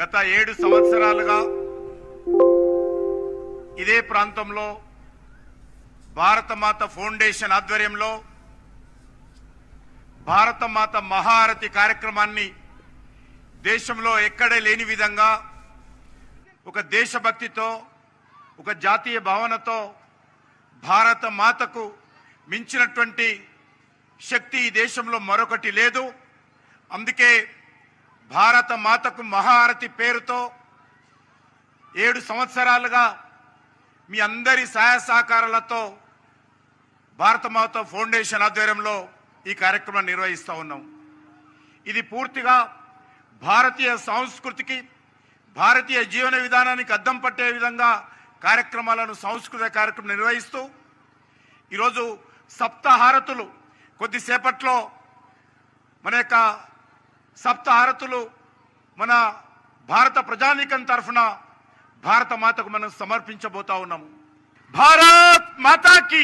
గత 7 సంవత్సరాలుగా ఇదే ప్రాంతంలో భారతమాత ఫౌండేషన్ ఆధ్వర్యంలో భారతమాత మహారతి కార్యక్రమాన్ని దేశంలో ఎక్కడే లేని విధంగా ఒక దేశభక్తితో ఒక జాతీయ భావనతో భారత మాతకు మించినటువంటి శక్తి ఈ దేశంలో మరొకటి లేదు. అందుకే భారత మాతకు మహారతి పేరుతో 7 సంవత్సరాలుగా మీ అందరి సహాయ సహకారాలతో భారతమాత ఫౌండేషన్ ఆధ్వర్యంలో ఈ కార్యక్రమాన్ని నిర్వహిస్తూ ఉన్నాం. ఇది పూర్తిగా భారతీయ సంస్కృతికి భారతీయ జీవన విధానానికి అద్దం పట్టే విధంగా కార్యక్రమాలను సాంస్కృతిక కార్యక్రమం నిర్వహిస్తూ ఈరోజు సప్తహారతులు కొద్దిసేపట్లో మన యొక్క సప్తహారతులు మన భారత ప్రజానీకం తరఫున భారత మాతకు మనం సమర్పించబోతా ఉన్నాము. భారత్ మాతాకి